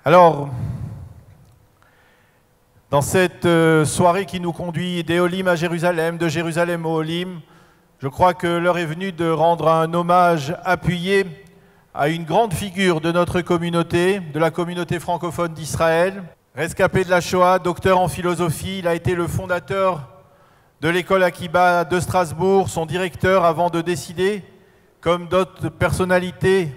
Alors, dans cette soirée qui nous conduit des Olim à Jérusalem, de Jérusalem aux Olim, je crois que l'heure est venue de rendre un hommage appuyé à une grande figure de notre communauté, de la communauté francophone d'Israël. Rescapé de la Shoah, docteur en philosophie, il a été le fondateur de l'école Akiba de Strasbourg, son directeur avant de décider, comme d'autres personnalités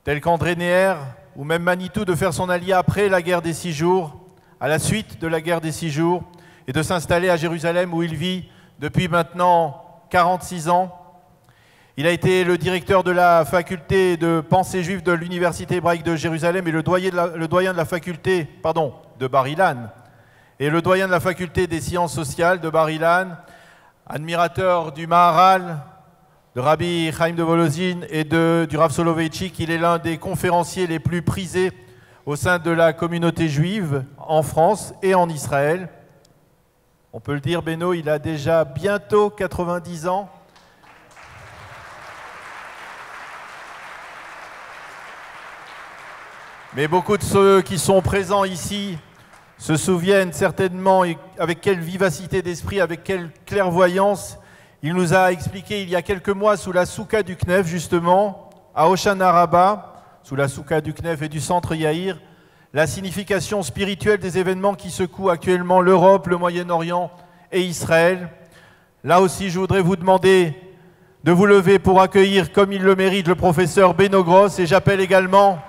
telles qu'André Neher ou même Manitou, de faire son allié après la guerre des 6 jours, à la suite de la guerre des 6 jours, et de s'installer à Jérusalem où il vit depuis maintenant 46 ans. Il a été le directeur de la faculté de pensée juive de l'Université hébraïque de Jérusalem et le doyen de la faculté, de Bar-Ilan, et le doyen de la faculté des sciences sociales de Bar-Ilan, admirateur du Maharal, de Rabbi Chaim de Volozhin et du Rav Soloveitchik. Il est l'un des conférenciers les plus prisés au sein de la communauté juive en France et en Israël. On peut le dire, Beno, il a déjà bientôt 90 ans. Mais beaucoup de ceux qui sont présents ici se souviennent certainement avec quelle vivacité d'esprit, avec quelle clairvoyance il nous a expliqué il y a quelques mois sous la souka du Knef, justement, à Hoshana Rabbah, sous la souka du Knef et du centre Yair, la signification spirituelle des événements qui secouent actuellement l'Europe, le Moyen-Orient et Israël. Là aussi, je voudrais vous demander de vous lever pour accueillir, comme il le mérite, le professeur Beno Gross, et j'appelle également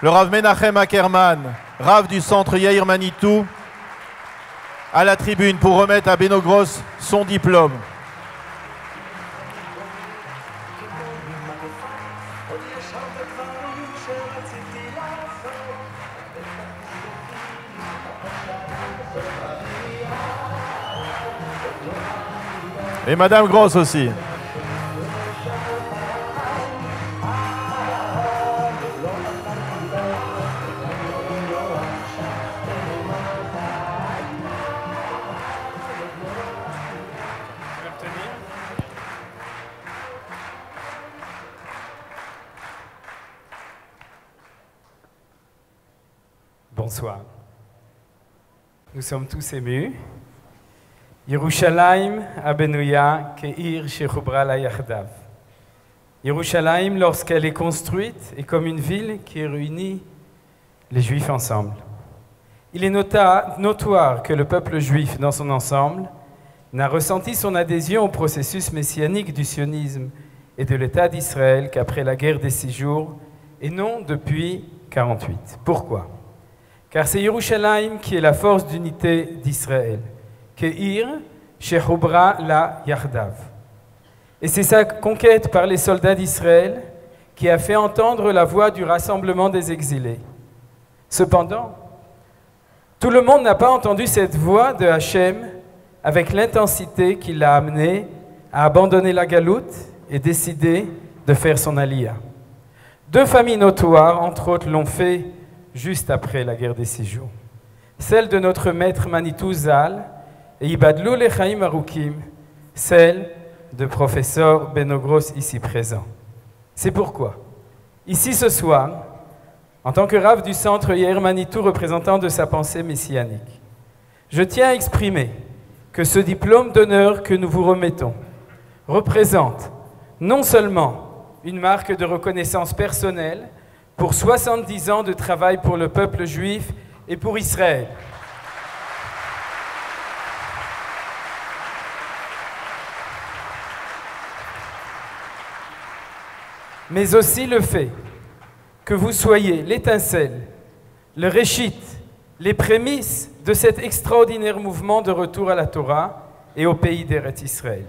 le Rav Menachem Ackerman, Rav du centre Yair Manitou, à la tribune pour remettre à Beno Gross son diplôme. Et Madame Gross aussi. Bonsoir. Nous sommes tous émus. Yerushalayim Abenuya Keir Shechubra La Yachdav. Yerushalayim, lorsqu'elle est construite, est comme une ville qui réunit les Juifs ensemble. Il est notoire que le peuple juif dans son ensemble n'a ressenti son adhésion au processus messianique du sionisme et de l'État d'Israël qu'après la guerre des 6 jours, et non depuis 1948. Pourquoi ? Car c'est Yerushalayim qui est la force d'unité d'Israël. Keir Shechubra La Yachdav. Et c'est sa conquête par les soldats d'Israël qui a fait entendre la voix du rassemblement des exilés. Cependant, tout le monde n'a pas entendu cette voix de Hachem avec l'intensité qui l'a amené à abandonner la galoute et décider de faire son aliyah. 2 familles notoires, entre autres, l'ont fait juste après la guerre des 6 jours. Celle de notre maître Manitou Zal et Ibadlou Lechaim Arukim, celle de professeur Beno Gross ici présent. C'est pourquoi, ici ce soir, en tant que Rav du centre Yair Manitou, représentant de sa pensée messianique, je tiens à exprimer que ce diplôme d'honneur que nous vous remettons représente non seulement une marque de reconnaissance personnelle pour 70 ans de travail pour le peuple juif et pour Israël, mais aussi le fait que vous soyez l'étincelle, le réchit, les prémices de cet extraordinaire mouvement de retour à la Torah et au pays d'Eretz Israël.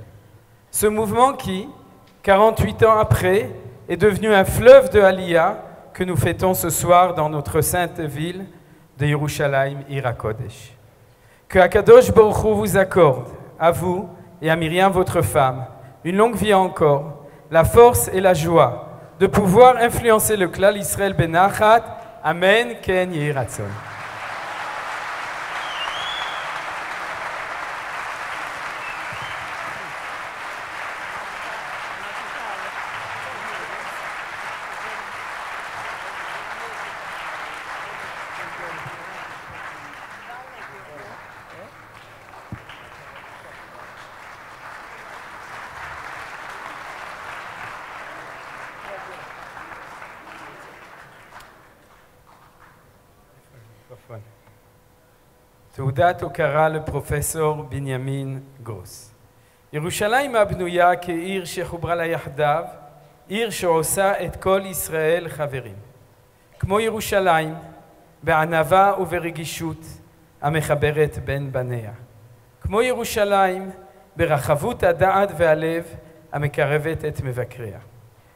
Ce mouvement qui, 48 ans après, est devenu un fleuve de Aliyah que nous fêtons ce soir dans notre sainte ville de Yerushalayim, Ir HaKodesh. Que Akadosh Baruch Hu vous accorde, à vous et à Myriam, votre femme, une longue vie encore, la force et la joie de pouvoir influencer le Klal Israël Benachat. Amen, Ken Yehi Ratzon. תעודת הוקרה לפרופסור בנימין גרוס. ירושלים הבנויה כעיר שחוברה לה יחדיו, עיר שעושה את כל ישראל חברים. כמו ירושלים, בענווה וברגישות המחברת בין בניה. כמו ירושלים, ברחבות הדעת והלב המקרבת את מבקריה.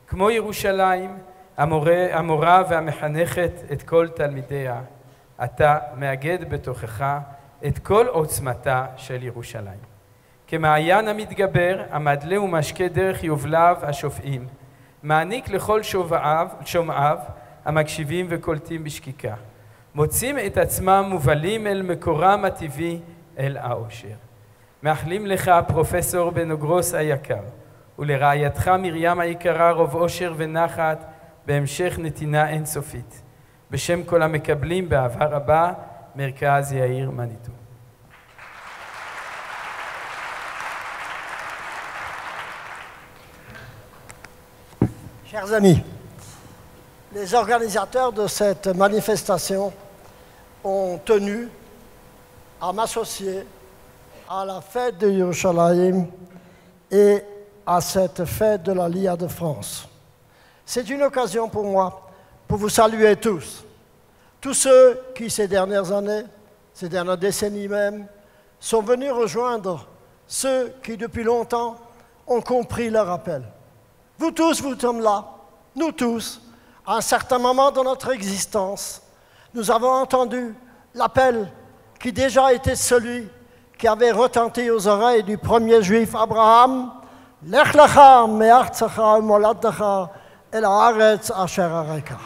כמו ירושלים, המורה והמחנכת את כל תלמידיה, אתה מאגד בתוכך את כל עוצמתה של ירושלים. כמעיין המתגבר, המדלה ומשקה דרך יובליו השופעים, מעניק לכל שומעיו המקשיבים וקולטים בשקיקה. מוצאים את עצמם מובלים אל מקורם הטבעי, אל האושר. מאחלים לך, פרופסור בן גרוס היקר, ולרעייתך מרים היקרה, רוב אושר ונחת, בהמשך נתינה אינסופית. בשם כל המקבלים באהבה רבה, מרכז יאיר מניטו. Chers amis, les organisateurs de cette manifestation ont tenu à m'associer à la fête de Yerushalayim et à cette fête de la Lia de France. C'est une occasion pour moi pour vous saluer tous ceux qui ces dernières années, ces dernières décennies même, sont venus rejoindre ceux qui depuis longtemps ont compris leur appel. Vous tous, vous sommes là, nous tous, à un certain moment de notre existence, nous avons entendu l'appel qui déjà était celui qui avait retenti aux oreilles du premier juif Abraham, « Lech lecha me'artzecha u'moladtecha el haaretz asher areka »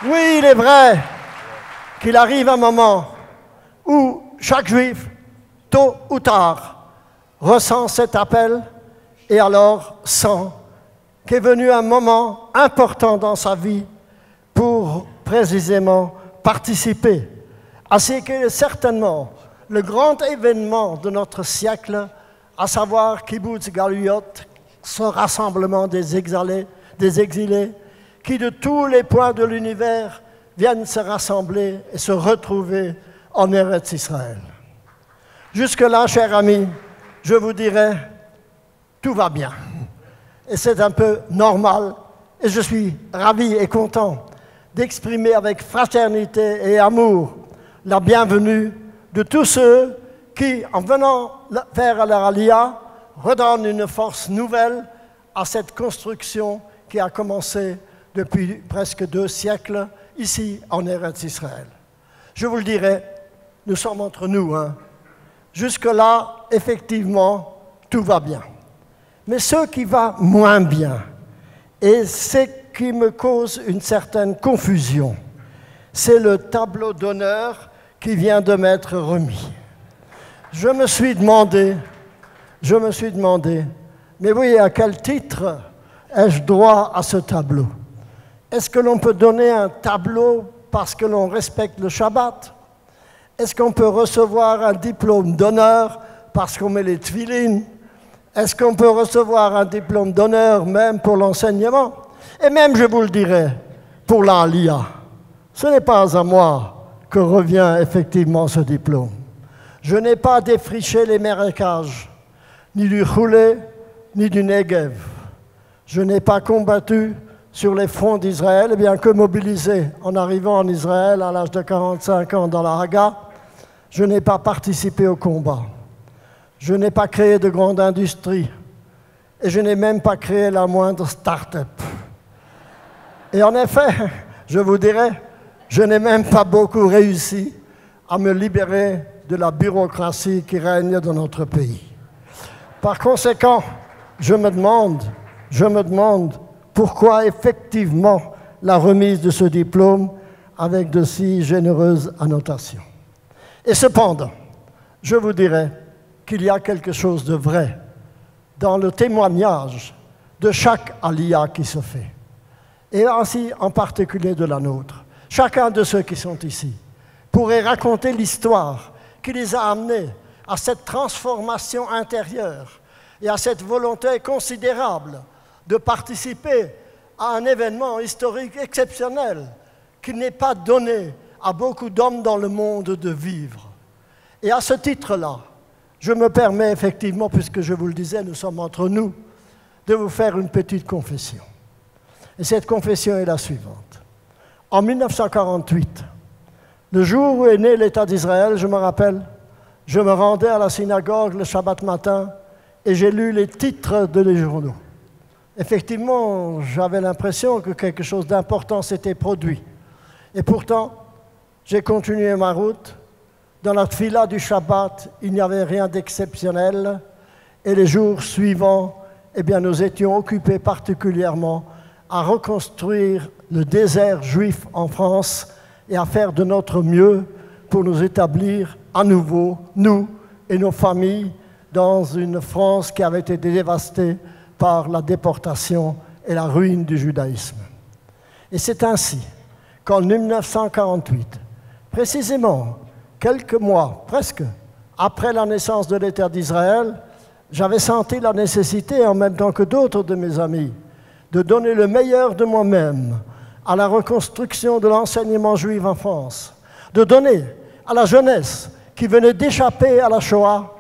Oui, il est vrai qu'il arrive un moment où chaque juif, tôt ou tard, ressent cet appel et alors sent qu'est venu un moment important dans sa vie pour précisément participer à ce qui est certainement le grand événement de notre siècle, à savoir Kibbutz Galuyot, ce rassemblement des exilés qui de tous les points de l'univers viennent se rassembler et se retrouver en Eretz Israël. Jusque-là, chers amis, je vous dirais, tout va bien. Et c'est un peu normal. Et je suis ravi et content d'exprimer avec fraternité et amour la bienvenue de tous ceux qui, en venant faire leur Aliyah, redonnent une force nouvelle à cette construction qui a commencé depuis presque 2 siècles ici en Eretz Israël. Je vous le dirai, nous sommes entre nous. Jusque-là, effectivement, tout va bien. Mais ce qui va moins bien, et ce qui me cause une certaine confusion, c'est le tableau d'honneur qui vient de m'être remis. Je me suis demandé, mais oui, à quel titre ai-je droit à ce tableau? Est-ce que l'on peut donner un tableau parce que l'on respecte le Shabbat? Est-ce qu'on peut recevoir un diplôme d'honneur parce qu'on met les tefilines? Est-ce qu'on peut recevoir un diplôme d'honneur même pour l'enseignement? Et même, je vous le dirai, pour l'Aliyah. Ce n'est pas à moi que revient effectivement ce diplôme. Je n'ai pas défriché les marécages, ni du Choulé, ni du Negev. Je n'ai pas combattu sur les fronts d'Israël, bien que mobilisé en arrivant en Israël à l'âge de 45 ans dans la Haga, je n'ai pas participé au combat. Je n'ai pas créé de grande industrie et je n'ai même pas créé la moindre start-up. Et en effet, je vous dirais, je n'ai même pas beaucoup réussi à me libérer de la bureaucratie qui règne dans notre pays. Par conséquent, je me demande pourquoi effectivement la remise de ce diplôme avec de si généreuses annotations. Et cependant, je vous dirais qu'il y a quelque chose de vrai dans le témoignage de chaque Aliyah qui se fait, et ainsi en particulier de la nôtre. Chacun de ceux qui sont ici pourrait raconter l'histoire qui les a amenés à cette transformation intérieure et à cette volonté considérable de participer à un événement historique exceptionnel qui n'est pas donné à beaucoup d'hommes dans le monde de vivre. Et à ce titre-là, je me permets effectivement, puisque je vous le disais, nous sommes entre nous, de vous faire une petite confession. Et cette confession est la suivante. En 1948, le jour où est né l'État d'Israël, je me rappelle, je me rendais à la synagogue le Shabbat matin et j'ai lu les titres de les journaux. Effectivement, j'avais l'impression que quelque chose d'important s'était produit. Et pourtant, j'ai continué ma route. Dans la tfila du Shabbat, il n'y avait rien d'exceptionnel. Et les jours suivants, eh bien, nous étions occupés particulièrement à reconstruire le désert juif en France et à faire de notre mieux pour nous établir à nouveau, nous et nos familles, dans une France qui avait été dévastée par la déportation et la ruine du judaïsme. Et c'est ainsi qu'en 1948, précisément quelques mois, presque, après la naissance de l'État d'Israël, j'avais senti la nécessité, en même temps que d'autres de mes amis, de donner le meilleur de moi-même à la reconstruction de l'enseignement juif en France, de donner à la jeunesse qui venait d'échapper à la Shoah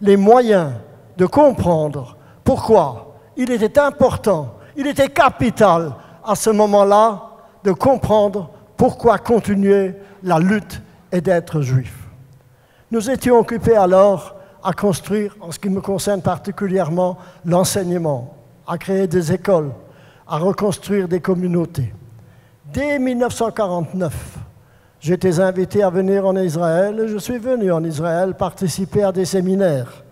les moyens de comprendre pourquoi il était important, il était capital à ce moment-là de comprendre pourquoi continuer la lutte et d'être juif. Nous étions occupés alors à construire, en ce qui me concerne particulièrement, l'enseignement, à créer des écoles, à reconstruire des communautés. Dès 1949, j'étais invité à venir en Israël et je suis venu en Israël participer à des séminaires.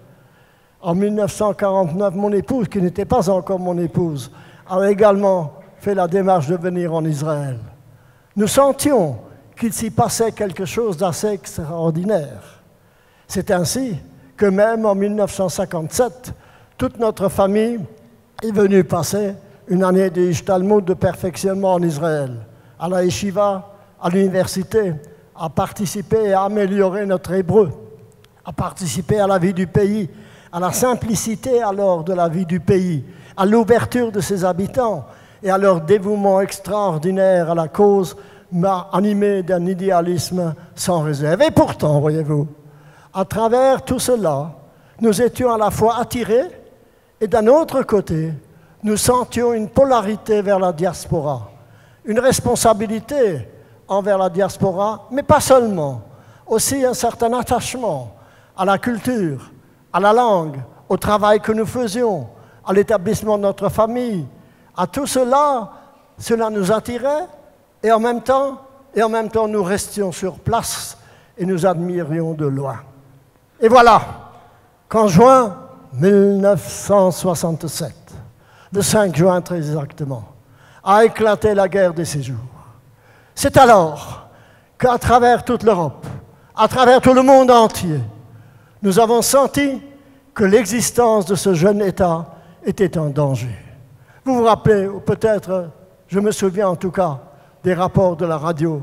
En 1949, mon épouse, qui n'était pas encore mon épouse, a également fait la démarche de venir en Israël. Nous sentions qu'il s'y passait quelque chose d'assez extraordinaire. C'est ainsi que même en 1957, toute notre famille est venue passer une année d'Ishtalmout, de perfectionnement en Israël, à la yeshiva, à l'université, à participer et à améliorer notre hébreu, à participer à la vie du pays, à la simplicité alors de la vie du pays, à l'ouverture de ses habitants et à leur dévouement extraordinaire à la cause, m'a animé d'un idéalisme sans réserve. Et pourtant, voyez-vous, à travers tout cela, nous étions à la fois attirés et d'un autre côté, nous sentions une polarité vers la diaspora, une responsabilité envers la diaspora, mais pas seulement, aussi un certain attachement à la culture, à la langue, au travail que nous faisions, à l'établissement de notre famille. À tout cela, cela nous attirait et en même temps, nous restions sur place et nous admirions de loin. Et voilà qu'en juin 1967, le 5 juin très exactement, a éclaté la guerre des 6 jours. C'est alors qu'à travers toute l'Europe, à travers tout le monde entier, nous avons senti que l'existence de ce jeune État était en danger. Vous vous rappelez, ou peut-être, je me souviens en tout cas, des rapports de la radio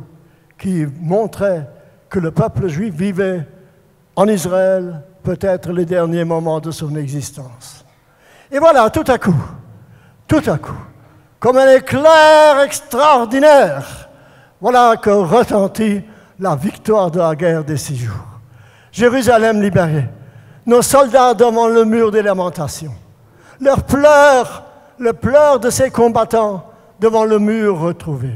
qui montraient que le peuple juif vivait en Israël peut-être les derniers moments de son existence. Et voilà, tout à coup, comme un éclair extraordinaire, voilà que retentit la victoire de la guerre des 6 jours. Jérusalem libérée, nos soldats devant le mur des lamentations, leurs pleurs, le pleur de ces combattants devant le mur retrouvé,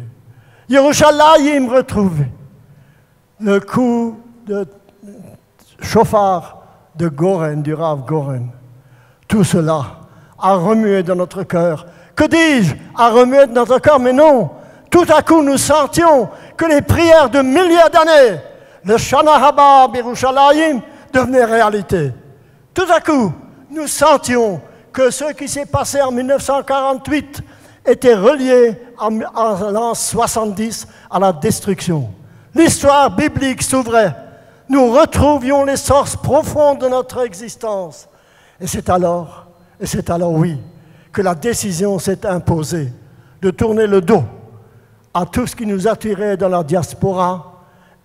Yerushalayim retrouvé, le coup de chauffard de Goren, du Rav Goren, tout cela a remué dans notre cœur. Que dis-je? A remué dans notre cœur, mais non. Tout à coup, nous sentions que les prières de milliers d'années, le Shana Haba Yerushalayim, devenaient réalité. Tout à coup, nous sentions que ce qui s'est passé en 1948 était relié en l'an 70 à la destruction. L'histoire biblique s'ouvrait. Nous retrouvions les sources profondes de notre existence. Et c'est alors, oui, que la décision s'est imposée de tourner le dos à tout ce qui nous attirait dans la diaspora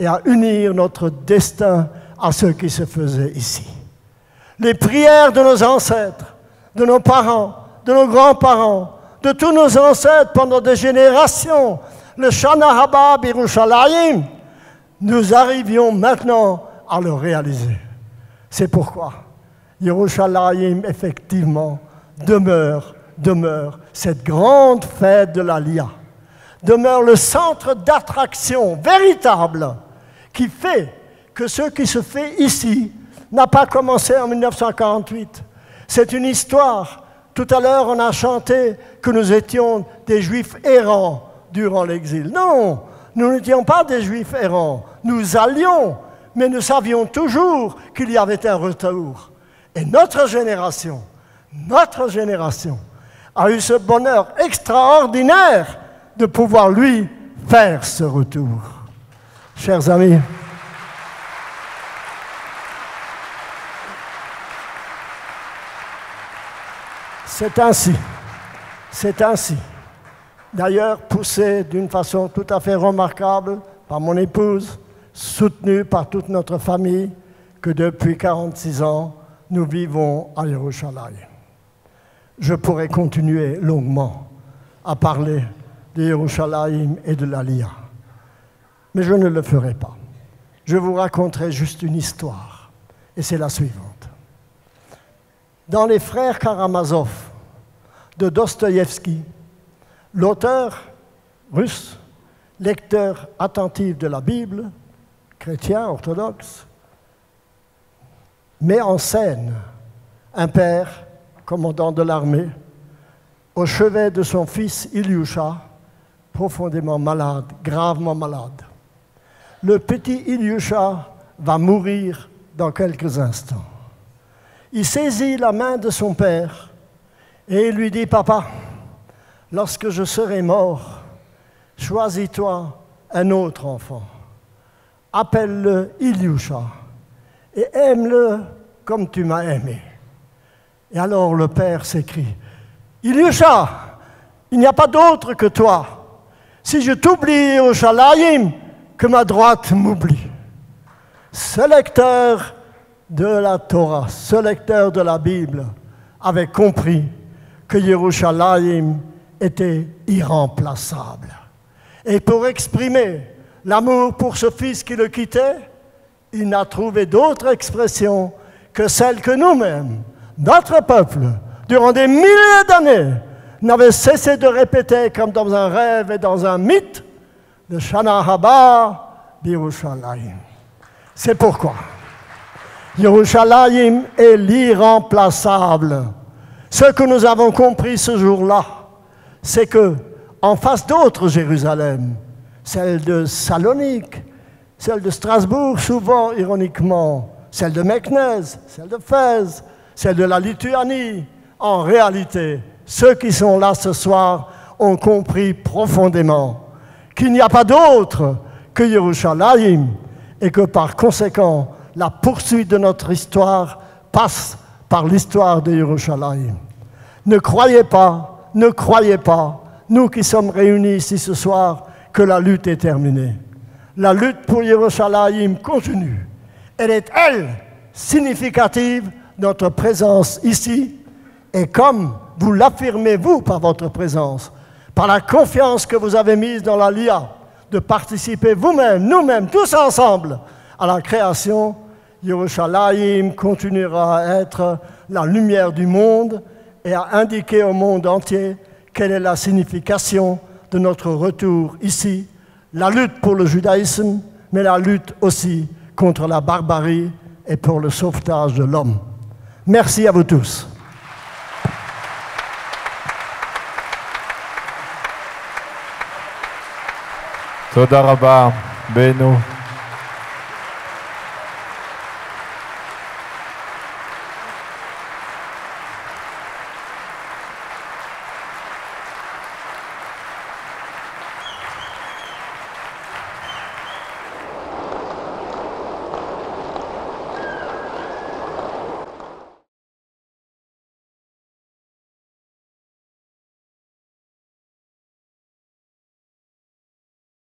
et à unir notre destin à ce qui se faisait ici. Les prières de nos ancêtres, de nos parents, de nos grands-parents, de tous nos ancêtres pendant des générations, le Shana Haba Yerushalayim, nous arrivions maintenant à le réaliser. C'est pourquoi Yerushalayim, effectivement, demeure cette grande fête de l'Aliyah, demeure le centre d'attraction véritable qui fait que ce qui se fait ici n'a pas commencé en 1948. C'est une histoire. Tout à l'heure, on a chanté que nous étions des Juifs errants durant l'exil. Non, nous n'étions pas des Juifs errants. Nous allions, mais nous savions toujours qu'il y avait un retour. Et notre génération a eu ce bonheur extraordinaire de pouvoir, lui, faire ce retour. Chers amis, c'est ainsi. D'ailleurs, poussé d'une façon tout à fait remarquable par mon épouse, soutenu par toute notre famille, que depuis 46 ans, nous vivons à Yerushalayim. Je pourrais continuer longuement à parler de Yerushalayim et de l'Aliyah, mais je ne le ferai pas. Je vous raconterai juste une histoire, et c'est la suivante. Dans les frères Karamazov de Dostoïevski, l'auteur russe, lecteur attentif de la Bible, chrétien, orthodoxe, met en scène un père, commandant de l'armée, au chevet de son fils Ilyusha, profondément malade, gravement malade. Le petit Ilyusha va mourir dans quelques instants. Il saisit la main de son père et il lui dit « Papa, lorsque je serai mort, choisis-toi un autre enfant. Appelle-le Ilyusha et aime-le comme tu m'as aimé. » Et alors le père s'écrie « Ilyusha, il n'y a pas d'autre que toi. Si je t'oublie au Yerushalayim, que ma droite m'oublie. » Ce lecteur de la Torah, ce lecteur de la Bible, avait compris que Yerushalayim était irremplaçable. Et pour exprimer l'amour pour ce fils qui le quittait, il n'a trouvé d'autre expression que celle que nous-mêmes, notre peuple, durant des milliers d'années, n'avait cessé de répéter comme dans un rêve et dans un mythe, le Shana Haba Yerushalayim. C'est pourquoi Yerushalayim est l'irremplaçable. Ce que nous avons compris ce jour-là, c'est que, en face d'autres Jérusalem, celle de Salonique, celle de Strasbourg, souvent ironiquement, celle de Meknès, celle de Fès, celle de la Lituanie, en réalité, ceux qui sont là ce soir ont compris profondément qu'il n'y a pas d'autre que Yerushalayim et que par conséquent, la poursuite de notre histoire passe par l'histoire de Yerushalayim. Ne croyez pas, nous qui sommes réunis ici ce soir, que la lutte est terminée. La lutte pour Yerushalayim continue. Elle est, elle, significative de notre présence ici. Et comme vous l'affirmez, vous, par votre présence, par la confiance que vous avez mise dans l'Aliyah, de participer vous-même, nous-mêmes, tous ensemble, à la création, Yerushalayim continuera à être la lumière du monde et à indiquer au monde entier quelle est la signification de notre retour ici, la lutte pour le judaïsme, mais la lutte aussi contre la barbarie et pour le sauvetage de l'homme. Merci à vous tous. Toda Rabba, Beno.